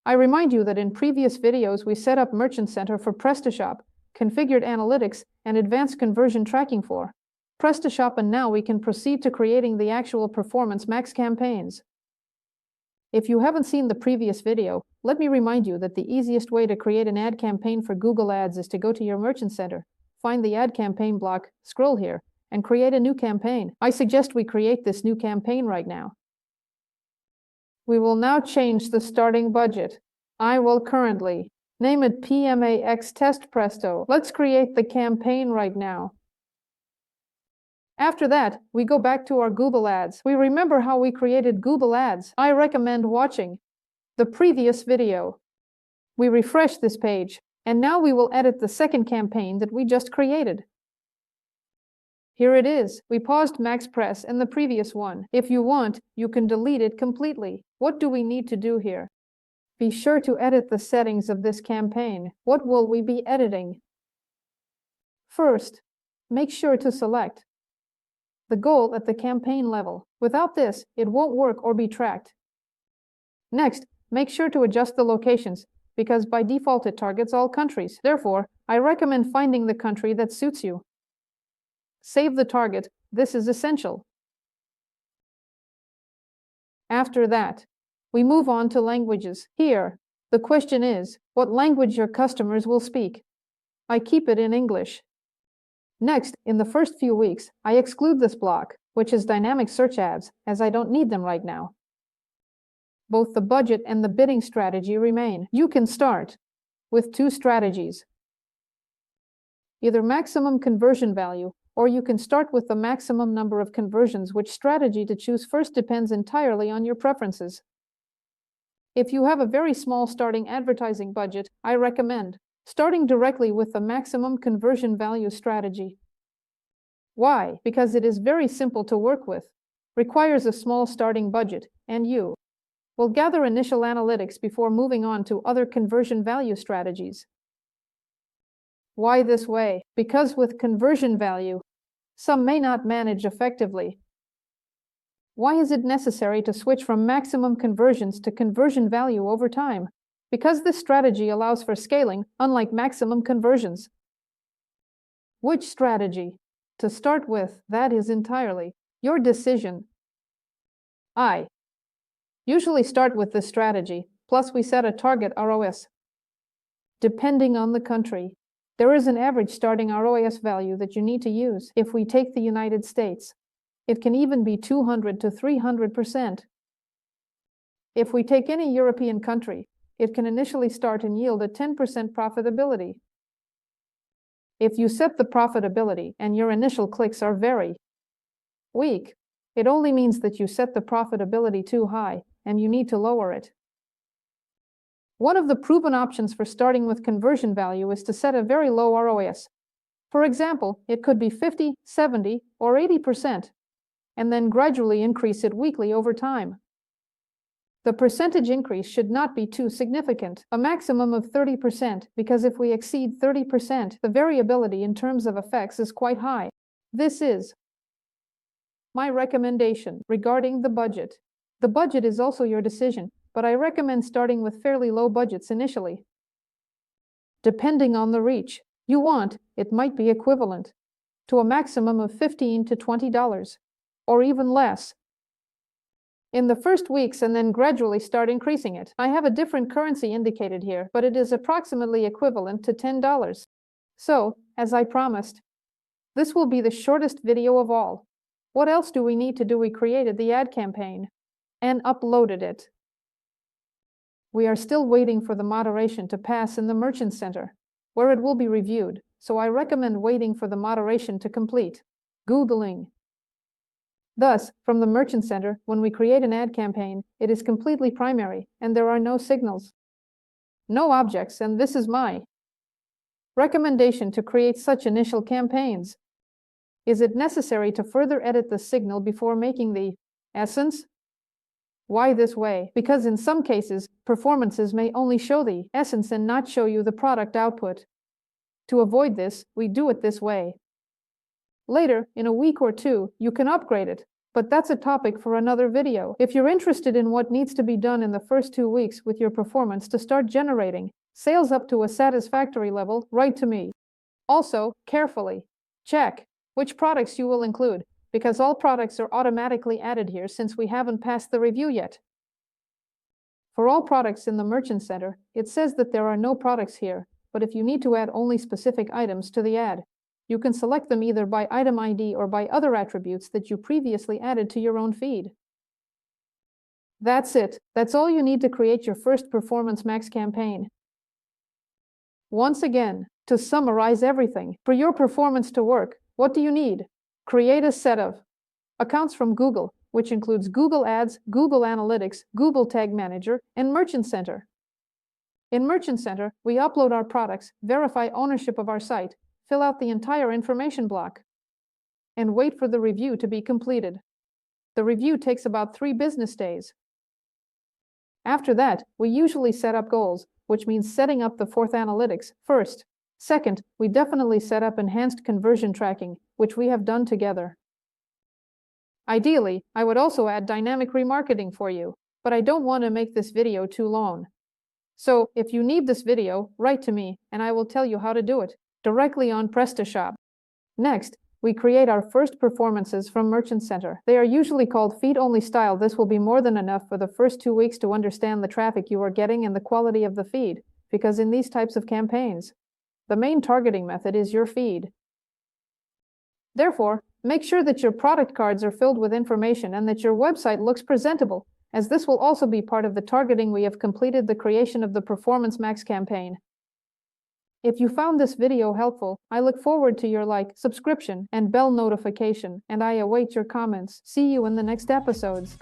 I remind you that in previous videos we set up Merchant Center for PrestaShop, configured analytics, and advanced conversion tracking for PrestaShop, and now we can proceed to creating the actual Performance Max campaigns. If you haven't seen the previous video, let me remind you that the easiest way to create an ad campaign for Google Ads is to go to your Merchant Center, find the ad campaign block, scroll here, and create a new campaign. I suggest we create this new campaign right now. We will now change the starting budget. I will currently name it Pmax Test Presto. Let's create the campaign right now. After that, we go back to our Google Ads. We remember how we created Google Ads. I recommend watching the previous video. We refresh this page, and now we will edit the second campaign that we just created. Here it is. We paused Max Press in the previous one. If you want, you can delete it completely. What do we need to do here? Be sure to edit the settings of this campaign. What will we be editing? First, make sure to select the goal at the campaign level. Without this, it won't work or be tracked. Next, make sure to adjust the locations, because by default it targets all countries. Therefore, I recommend finding the country that suits you. Save the target. This is essential. After that, we move on to languages. Here, the question is, what language your customers will speak? I keep it in English. Next, in the first few weeks, I exclude this block, which is dynamic search ads, as I don't need them right now. Both the budget and the bidding strategy remain. You can start with two strategies. Either maximum conversion value, or you can start with the maximum number of conversions. Which strategy to choose first depends entirely on your preferences. If you have a very small starting advertising budget, I recommend starting directly with the maximum conversion value strategy. Why? Because it is very simple to work with, requires a small starting budget, and you will gather initial analytics before moving on to other conversion value strategies. Why this way? Because with conversion value, some may not manage effectively. Why is it necessary to switch from maximum conversions to conversion value over time? Because this strategy allows for scaling, unlike maximum conversions. Which strategy to start with? That is entirely your decision. I usually start with this strategy, plus we set a target ROS. Depending on the country, there is an average starting ROAS value that you need to use. If we take the United States, it can even be 200 to 300%. If we take any European country, it can initially start and yield a 10% profitability. If you set the profitability and your initial clicks are very weak, it only means that you set the profitability too high and you need to lower it. One of the proven options for starting with conversion value is to set a very low ROAS. For example, it could be 50, 70, or 80%, and then gradually increase it weekly over time. The percentage increase should not be too significant, a maximum of 30%, because if we exceed 30%, the variability in terms of effects is quite high. This is my recommendation regarding the budget. The budget is also your decision, but I recommend starting with fairly low budgets initially. Depending on the reach you want, it might be equivalent to a maximum of $15 to $20, or even less in the first weeks, and then gradually start increasing it. I have a different currency indicated here, but it is approximately equivalent to $10. So, as I promised, this will be the shortest video of all. What else do we need to do? We created the ad campaign and uploaded it. We are still waiting for the moderation to pass in the Merchant Center, where it will be reviewed, so I recommend waiting for the moderation to complete. Googling. Thus, from the Merchant Center, when we create an ad campaign, it is completely primary, and there are no signals, no objects, and this is my recommendation to create such initial campaigns. Is it necessary to further edit the signal before making the essence? Why this way? Because in some cases, performances may only show the essence and not show you the product output. To avoid this, we do it this way. Later, in a week or two, you can upgrade it, But that's a topic for another video. If you're interested in what needs to be done in the first 2 weeks with your performance to start generating sales up to a satisfactory level, write to me. Also, carefully check which products you will include, because all products are automatically added here since we haven't passed the review yet. For all products in the Merchant Center, it says that there are no products here, but if you need to add only specific items to the ad, you can select them either by item ID or by other attributes that you previously added to your own feed. That's it. That's all you need to create your first Performance Max campaign. Once again, to summarize everything, for your performance to work, what do you need? Create a set of accounts from Google, which includes Google Ads, Google Analytics, Google Tag Manager, and Merchant Center. In Merchant Center, we upload our products, verify ownership of our site, fill out the entire information block, and wait for the review to be completed. The review takes about 3 business days. After that, we usually set up goals, which means setting up the 4th analytics first. Second, we definitely set up enhanced conversion tracking, which we have done together. Ideally, I would also add dynamic remarketing for you, but I don't want to make this video too long. So, if you need this video, write to me, and I will tell you how to do it directly on PrestaShop. Next, we create our first performances from Merchant Center. They are usually called feed-only style. This will be more than enough for the first 2 weeks to understand the traffic you are getting and the quality of the feed, because in these types of campaigns, the main targeting method is your feed. Therefore, make sure that your product cards are filled with information and that your website looks presentable, as this will also be part of the targeting. We have completed the creation of the Performance Max campaign. If you found this video helpful, I look forward to your like, subscription, and bell notification, and I await your comments. See you in the next episodes.